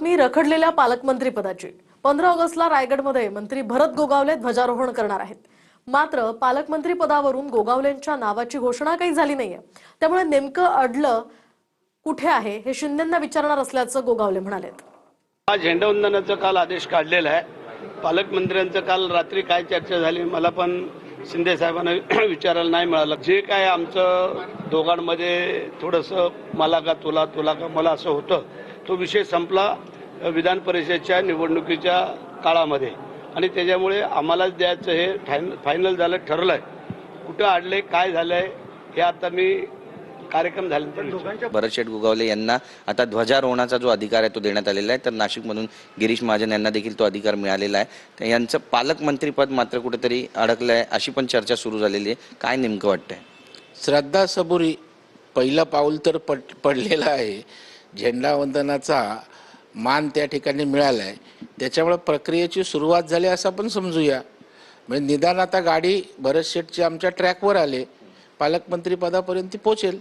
मी रखडलेल्या पालकमंत्री पदाची 15 ऑगस्टला रायगडमध्ये मंत्री भरत गोगावले ध्वजारोहण करणार आहेत। मात्र पालकमंत्री पदावरून गोगावलेंच्या नावाची घोषणा काही झाली नाहीये। त्यामुळे नेमकं अडलं कुठे आहे हे शिंदेंना विचारणार असल्याचं गोगावले म्हणाले। हा झेंडावंदनाचा काल आदेश काढलेला आहे। पालकमंत्र्यांचं काल रात्री काय चर्चा झाली मला पण शिंदे साहेबांना विचारायला नाही मिळालं। जे काय आमचं दोघांमध्ये थोडंसं मला का तुला तुला का मला असं होतं तो विषय संपला विधान परिषदेच्या निवडणुकीच्या काळामध्ये आणि त्याच्यामुळे आम्हालाच द्यायचं हे फायनल झालं ठरलंय। कुठं अडले काय झालंय हे आता मी कार्यक्रम झाल्यानंतर भरत शेठ गोगावले यांना आता ध्वजारोहणाचा जो अधिकार आहे तो देण्यात आलेला आहे, तर नाशिकमधून गिरीश महाजन यांना देखील तो अधिकार मिळालेला आहे। तर यांचं पालकमंत्रीपद मात्र कुठेतरी अडकलं आहे अशी पण चर्चा सुरू झालेली आहे। काय नेमकं वाटतंय? श्रद्धा सबुरी पहिलं पाऊल तर पडलेलं आहे। झेंडावंदनाचा मान त्या ठिकाणी मिळाला आहे, त्याच्यामुळे प्रक्रियेची सुरुवात झाली असं आपण समजूया। म्हणजे निदान आता गाडी भरत शेठची आमच्या ट्रॅकवर आले, पालकमंत्री पदापर्यंत पोहोचेल।